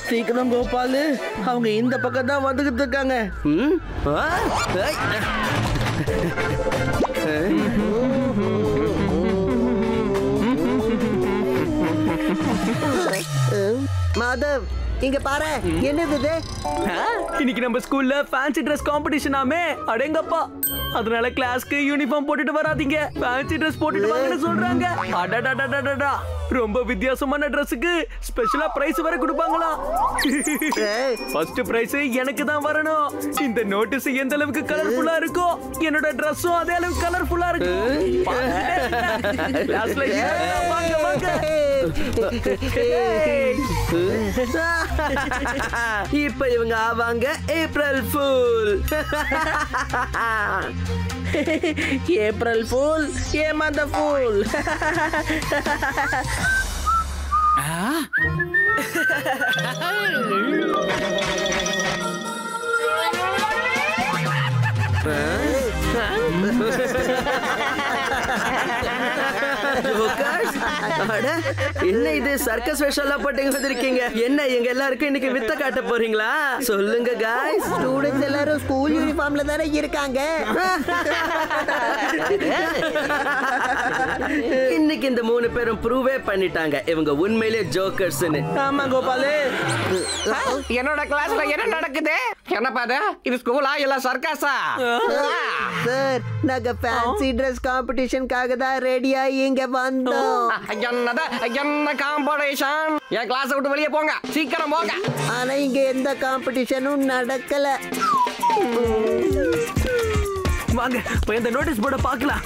சீக்கிரம் கோபால், அவங்க இந்த பக்கம் தான் வந்துகிட்டு இருக்காங்க. மாதவ், இங்க பாரு, என்னது இது? இன்னைக்கு நம்ம ஸ்கூல்ல ஃபேன்சி Dress காம்படிஷன் ஆமே. அடேங்கப்பா, அதனால கிளாஸ்க்கு யூனிஃபார்ம் போட்டுட்டு வராதீங்க, ஃபேன்சி Dress போட்டுட்டு வாங்கன்னு சொல்றாங்க. அடடடடடடா, ரொம்ப வித்தியாசமான Dressக்கு ஸ்பெஷலா பிரைஸ் வேற கொடுப்பாங்களாம். ஃபர்ஸ்ட் பிரைஸ் எனக்கு தான் வரணும். இந்த நோட்டீஸ் எந்த அளவுக்கு கலர்ஃபுல்லா இருக்கோ, என்னோட Dressம் அதே அளவுக்கு கலர்ஃபுல்லா இருக்கு. கிளாஸ்ல வாங்க வாங்க. இப்ப இவங்க ஆவாங்க ஏப்ரல் ஃபூல். ஏப்ரல் ஃபூல், ஏமாந்த ஃபூல். என்ன இது சர்க்கஸ் ஸ்பெஷலா போட்டு வந்திருக்கீங்க? என்ன எங்க எல்லாருக்கும் இன்னைக்கு வித்த காட்ட போறீங்களா? சொல்லுங்க गाइस. ஸ்டூடண்ட்ஸ் எல்லாரும் ஸ்கூல் யூனிஃபார்ம்ல தானே இருக்காங்க. இன்னைக்கு இந்த 3 பேரும் ப்ரூவே பண்ணிட்டாங்க இவங்க உண்மையிலே ஜோக்கர்ஸ்னு. ஆமா கோபாலே. என்னோட கிளாஸ்ல என்ன நடக்குது? என்ன பாரு, இது ஸ்கூலா இல்ல சர்க்கஸா? சார், நாங்க ஃபேன்சி Dress காம்படிஷனுக்காக தான் ரெடியா இங்க வந்தோம். என்ன காம்படிஷன்? என் கிளாஸ் விட்டு வெளியே போங்க, சீக்கிரம் போங்க. ஆனா இங்க எந்த காம்படிஷனும் நடக்கல. வாங்க போய் இந்த நோட்டீஸ் போர்டை பார்க்கலாம்.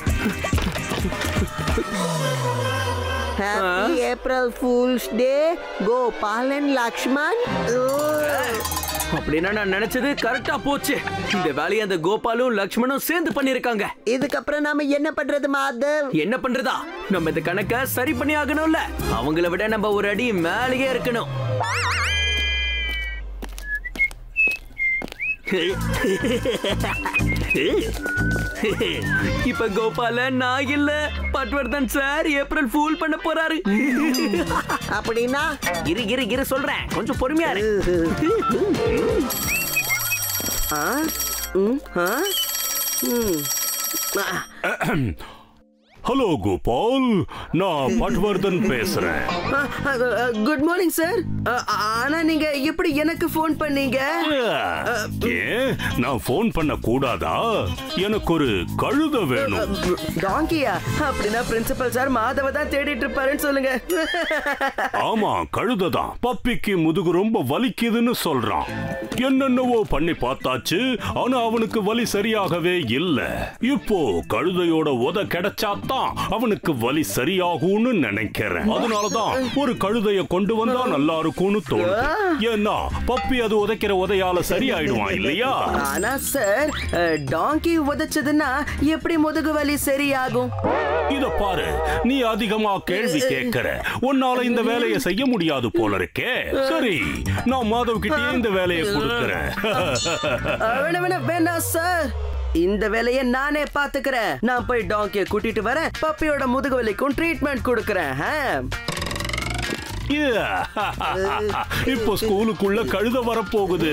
Happy April Fool's Day, Gopal and Lakshman. அப்படின்னா நான் நினைச்சது கரெக்டா போச்சு. இந்த வேலையை அந்த கோபாலும் லக்ஷ்மணும் சேர்ந்து பண்ணிருக்காங்க. இதுக்கப்புறம் நாம என்ன பண்றது மாதவ்? என்ன பண்றதா? நம்ம இந்த கணக்கை சரி பண்ணி ஆகணும்ல. அவங்கள விட நம்ம ஒரு அடி மேலேயே இருக்கணும். இப்ப கோபால நான் இல்ல, பட்வர்தன் சார் ஏப்ரல் ஃபூல் பண்ண போறாரு. அப்படின்னா இரு இரு இரு சொல்றேன், கொஞ்சம் பொறுமையா இரு. ஹலோ கோபால், நான் பட்வர்தன் பேசுறேன். Good morning sir. ஆனா நீங்க எப்படி எனக்கு ஃபோன் பண்ணீங்க? ஏன் நான் ஃபோன் பண்ண கூடாதா? எனக்கு ஒரு கழுதை வேணும். டாங்கியா? அப்படின்னா பிரின்சிபல் சார் மாதவ தான் தேடிட்டு இருப்பாருன்னு சொல்லுங்க. ஆமா, கழுதை தான். பப்பிக்கு முதுகு ரொம்ப வலிக்குதுன்னு சொல்றான். என்னென்னவோ பண்ணி பார்த்தாச்சு, ஆனா அவனுக்கு வலி சரியாகவே இல்ல. இப்போ கழுதையோட உத கிடைச்சாத்தான் அவனுக்கு வலி சரியாகும்னு நினைக்கிறேன். அதனாலதான் ஒரு கழுதைய கொண்டு வந்தா நல்லா இருக்கும்னு தோணுது. ஏன்னா பப்பி அது உதைக்கிற உதையால சரியாயிடுவான் இல்லையா? ஆனா சார், டாங்கி உதைச்சதுன்னா எப்படி முதுகு வலி சரியாகும்? இத பாரு, நீ அதிகமா கேள்வி கேட்கிற. உன்னால இந்த வேலையை செய்ய முடியாது போல இருக்கே. சரி, நான் மாதவ் கிட்டே இந்த வேலையை கொடுக்கிறேன். வேணாம் சார், இந்த வேலையை நானே பாத்துக்கிறேன். நான் போய் டாங்கியை கூட்டிட்டு வரேன், பப்பியோட முதுகு வலிக்கும் ட்ரீட்மெண்ட் கொடுக்கறேன். இப்போ ஸ்கூலுக்குள்ள கழுத வரப்போகுது.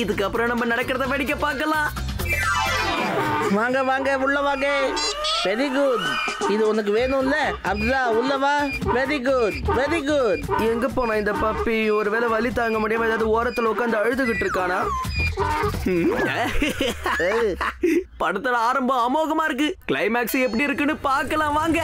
இதுக்கப்புறம் நம்ம நடக்கிறத வேடிக்கை பார்க்கலாம். வாங்க வாங்க, உள்ள வாங்க. Very good. இது உனக்கு வேணும்ல? அப்துல்லா, உள்ள வா. Very good, very good. எங்க போனா இந்த பப்பி? ஒருவேளை வலி தாங்க முடியாம ஏதாவது ஓரத்துல உட்காந்து அழுதுகிட்டு இருக்கானா? படத்தோட ஆரம்பம் அமோகமா இருக்கு. கிளைமேக்ஸ் எப்படி இருக்குன்னு பார்க்கலாம் வாங்க.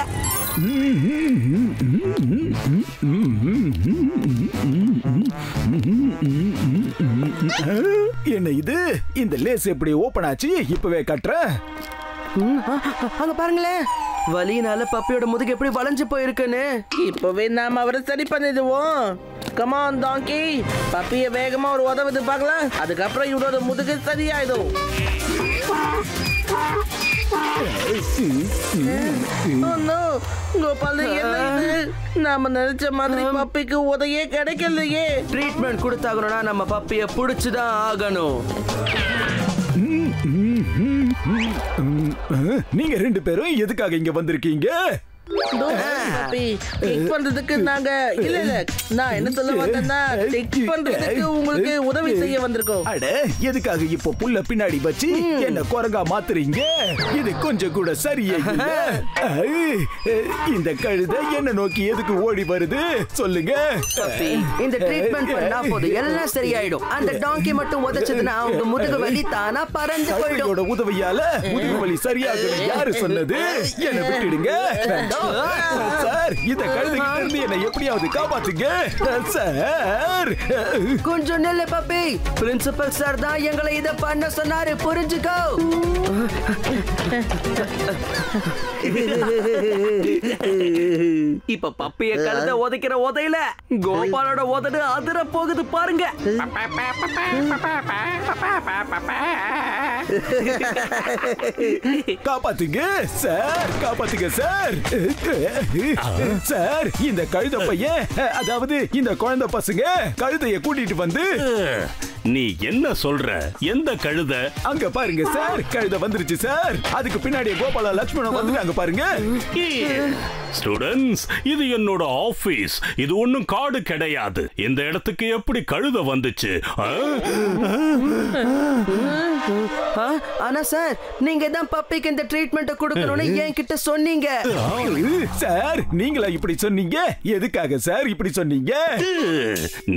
என்ன இது? இந்த லேஸ் எப்படி ஓபன் ஆச்சு? இப்பவே கட்டுறேன். அங்க பாருங்களேன், வலினால பப்பியோட முதுகு எப்படி வளைஞ்சு போயிருக்குன்னு. இப்பவே நாம அவரை சரி பண்ணிடுவோம். கமான் டாங்கி, பப்பிய வேகமா ஒரு உதவுது பார்க்கலாம். அதுக்கப்புறம் இவரோட முதுகு சரியாயிடும். கோபால், என்ன இது? நாம நினைச்ச மாதிரி பப்பிக்கு உதையே கிடைக்கலையே. ட்ரீட்மெண்ட் கொடுத்தாகணும்னா நம்ம பப்பிய புடிச்சுதான் ஆகணும். நீங்க ரெண்டு பேரும் எதுக்காக இங்க வந்திருக்கீங்க? கிக் பண்றதுக்கு நாங்க இல்ல நான் என்ன சொல்ல வந்தேன்னா கிக் பண்றதுக்கு உங்களுக்கு உதவி செய்ய வந்திருக்கோம். அட எதுக்காக இப்போ புல்ல பின்னாடி வச்சு என்ன குரங்கா மாத்துறீங்க? இது கொஞ்சம் கூட சரியே இல்ல. இந்த கழுதை என்ன நோக்கி எதுக்கு ஓடி வருது சொல்லுங்க. இந்த ட்ரீட்மெண்ட் பண்ணா போதும் எல்லாம் சரியாயிடும். அந்த டாங்கி மட்டும் உதைச்சதுன்னா அவங்க முதுகு வலி தானா பறந்து போயிடும். உதவியால முதுகு வலி சரியாகுது யாரு சொன்னது? என்ன விட்டுடுங்க. சார் இந்த கழுதைகிட்ட இருந்து என்ன எப்படியாவது காப்பாத்துங்க சார். கொஞ்சம் நில்லு பப்பி. பிரின்சிபல் சார் தான் எங்களை இத பண்ண சொன்னாரு, புரிஞ்சுக்கோ. இப்ப பப்பிய கழுத உதைக்கிற உதையில கோபாலோட உதடு அதிர போகுது பாருங்க. காப்பாத்துங்க சார், காப்பாத்துங்க சார். சார் இந்த கழுத பையன், அதாவது இந்த குழந்தை பசங்க கழுதைய கூட்டிட்டு வந்து. நீ என்ன சொல்ற? எந்த கழுத? அங்க பாருங்க சார், கழுத வந்துருச்சு சார். அதுக்கு பின்னாடி கோபால லட்சுமணன் வந்துட்டாங்க பாருங்க. ஸ்டூடண்ட்ஸ், இது என்னோட ஆபீஸ். இது ஒண்ணும் காடு கிடையாது. இந்த இடத்துக்கு எப்படி கழுத வந்துச்சு? ஆனா சார் நீங்க தான் பப்பிக்கு இந்த ட்ரீட்மெண்ட் கொடுக்கணும்னு என்கிட்ட சொன்னீங்க. சார் நீங்களா இப்படி சொன்னீங்க? எதுக்காக சார் இப்படி சொன்னீங்க?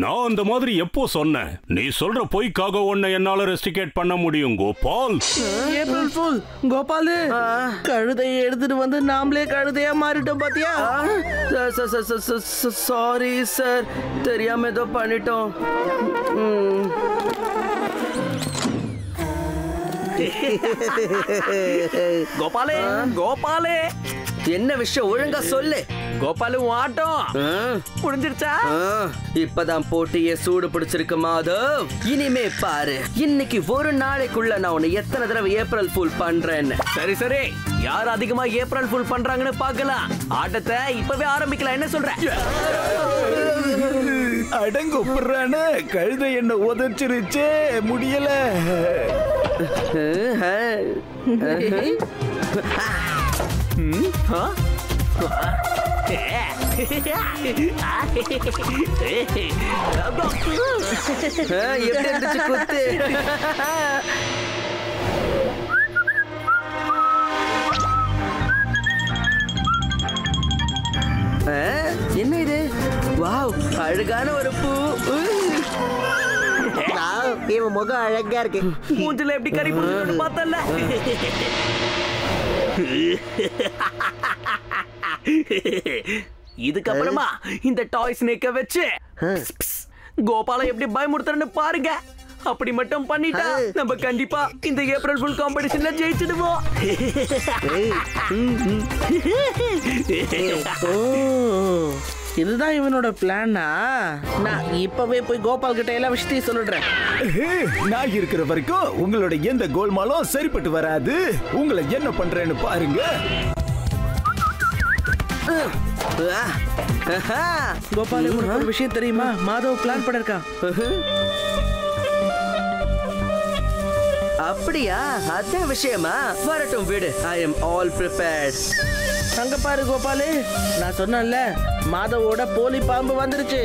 நான் அந்த மாதிரி எப்போ சொன்னேன்? நீ சொல்ற பொய்க்காக உன்னை என்னால ரெஸ்டிகேட் பண்ண முடியும் கோபால். ஏப்ரல் ஃபூல் கோபால், கழுதையை எடுத்துட்டு வந்து நாமளே கழுதையா மாறிட்டோம் பாத்தியா? சாரி சார், தெரியாம ஏதோ பண்ணிட்டோம். கோபாலே கோபாலே, என்ன விஷயம் ஒழுங்கா சொல்லு. கோபாலு ஆட்டம் புரிஞ்சிருச்சா? இப்பதான் போட்டியே சூடு பிடிச்சிருக்கு மாதவ். இனிமே பாரு, இன்னைக்கு ஒரு நாளைக்குள்ள நான் உன்னை எத்தனை தடவை ஏப்ரல் ஃபூல் பண்றேன்னு. சரி சரி, யார் அதிகமா ஏப்ரல் ஃபூல் பண்றாங்கன்னு பார்க்கலாம். ஆட்டத்தை இப்பவே ஆரம்பிக்கலாம், என்ன சொல்ற? அடங்குப்புறான கழுதை என்ன உதச்சிருச்சே, முடியல. எப்படி இருந்துச்சு குத்து? என்ன இது? வாவ், அழகான ஒரு பூ. இவன் முகம் அழகா இருக்கு. மூஞ்சில எப்படி கறி புடிச்சு பார்த்தல. இதுக்கப்புறமா இந்த டாய் ஸ்னேக்க வச்சு கோபால எப்படி பயமுறுத்துறன்னு பாருங்க. அப்படி மட்டும் பண்ணிட்டா நம்ம கண்டிப்பா இந்த ஏப்ரல் ஃபுல் காம்படிஷன்ல ஜெயிச்சிடுவோம். இதுதான் இவனோட பிளானா? நான் இப்பவே போய் கோபால் கிட்ட எல்லா விஷயத்தையும் சொல்லிடுறேன். நான் இருக்கிற வரைக்கும் உங்களோட எந்த கோல்மாலும் சரிப்பட்டு வராது. உங்களை என்ன பண்றேன்னு பாருங்க. கோபால், உங்களுக்கு ஒரு விஷயம் தெரியுமா? மாதவ் பிளான் பண்ணிருக்கான். அப்படியா? அதான் விஷயமா? வரட்டும் விடு. I am all prepared. அங்க பாரு கோபாலு, நான் சொன்னேன்ல மாதவோட போலி பாம்பு வந்துருச்சு.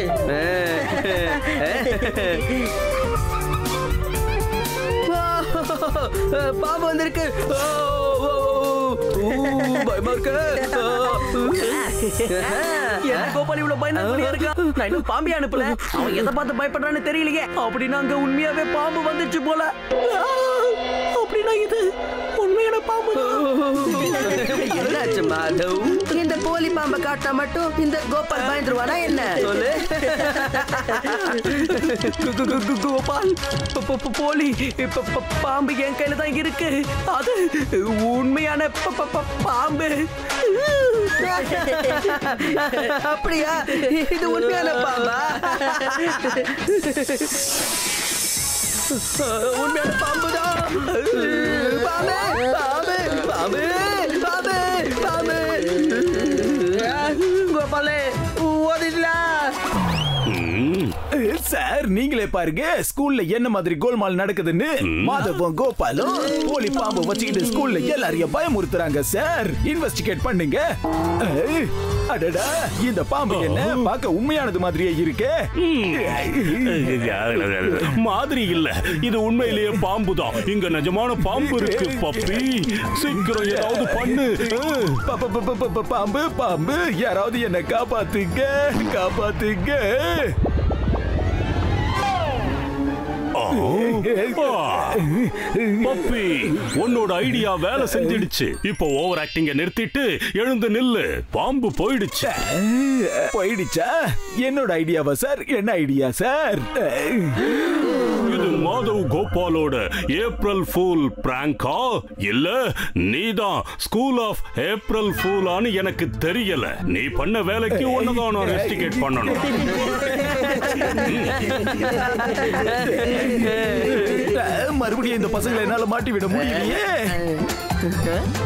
பாம்பு வந்திருக்கு. பயமா இருக்கு. கோபால் இவ்வளவு பயந்து இருக்கான். நான் இன்னும் பாம்பே அனுப்பல. அவன் எதை பார்த்து பயப்படுறான்னு தெரியலையே. அப்படின்னா அங்க உண்மையாவே பாம்பு வந்துச்சு போல. அப்படின்னா இது உண்மையான பாம்பு. என்னாச்சு மாதவ்? இந்த போலி பாம்பை காட்டா மட்டும் இந்த கோபால் பயந்துருவானா என்ன? சொல்லு. கோபால், போலி பாம்பு என் கையில தான் இருக்கு. அது உண்மையான பாம்பு. அப்படியா? இது உண்மையான பாம்பா? உண்மையான பாம்புதான். பாம்பு பாம்பு பாம்பு பாம்பு பாம்பு. கோபாலே ஓடிடலாம். சார் சார் நீங்களே பாருங்க ஸ்கூல்ல என்ன மாதிரி கோல்மால் நடக்குதுன்னு. மாதவம் கோபாலும் போலி பாம்பு வச்சுக்கிட்டு ஸ்கூல்ல எல்லாரையும் பயமுறுத்துறாங்க சார். இன்வெஸ்டிகேட் பண்ணுங்க. அடடா இந்த பாம்பு என்ன பார்க்க உண்மையானது மாதிரியே இருக்கே. மாதிரி இல்ல, இது உண்மையிலேயே பாம்பு தான். இங்க நிஜமான பாம்பு இருக்கு பப்பி. சீக்கிரம் ஏதாவது பண்ணு. பாம்பு பாம்பு யாராவது என்ன காப்பாத்துங்க காப்பாத்துங்க. பப்பி உன்னோட ஐடியா வேலை செஞ்சிடுச்சு. இப்போ ஓவர் ஆக்டிங்க நிறுத்திட்டு எழுந்து நில்லு. பாம்பு போயிடுச்சு. போயிடுச்சா? என்னோட ஐடியாவா சார்? என்ன ஐடியா சார்? இது மாதவ் கோபாலோட ஏப்ரல் ஃபூல் பிராங்கா இல்ல நீதான் ஸ்கூல் ஆஃப் ஏப்ரல் ஃபூலான்னு எனக்கு தெரியல. நீ பண்ண வேலைக்கு ஒன்னதான் நான் இன்வெஸ்டிகேட் பண்ணணும். மறுபடியும் இந்த பசங்களை என்னால மாட்டி விட முடியலையே.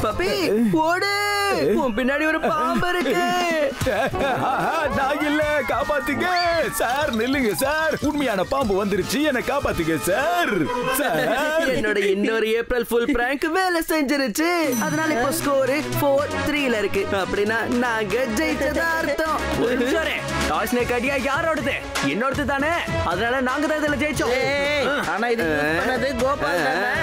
பப்பி ஓடு, உன் பின்னாடி ஒரு பாம்பு இருக்கு. நான் இல்ல, காப்பாத்துங்க சார். நில்லுங்க சார், உண்மையான பாம்பு வந்துருச்சு, என்ன காப்பாத்துங்க சார். என்னோட இன்னொரு ஏப்ரல் ஃபுல் பிராங்க் வேலை செஞ்சிருச்சு. அதனால இப்போ ஸ்கோர் 4-3ல இருக்கு. அப்படின்னா நாங்க ஜெயிச்சதா அர்த்தம். டாஸ் ஸ்னேக் ஐடியா யாரோடது? என்னோடது தானே. அதனால நாங்க தான் இதுல ஜெயிச்சோம். ஆனா இது use பண்ணது கோபால் தானே.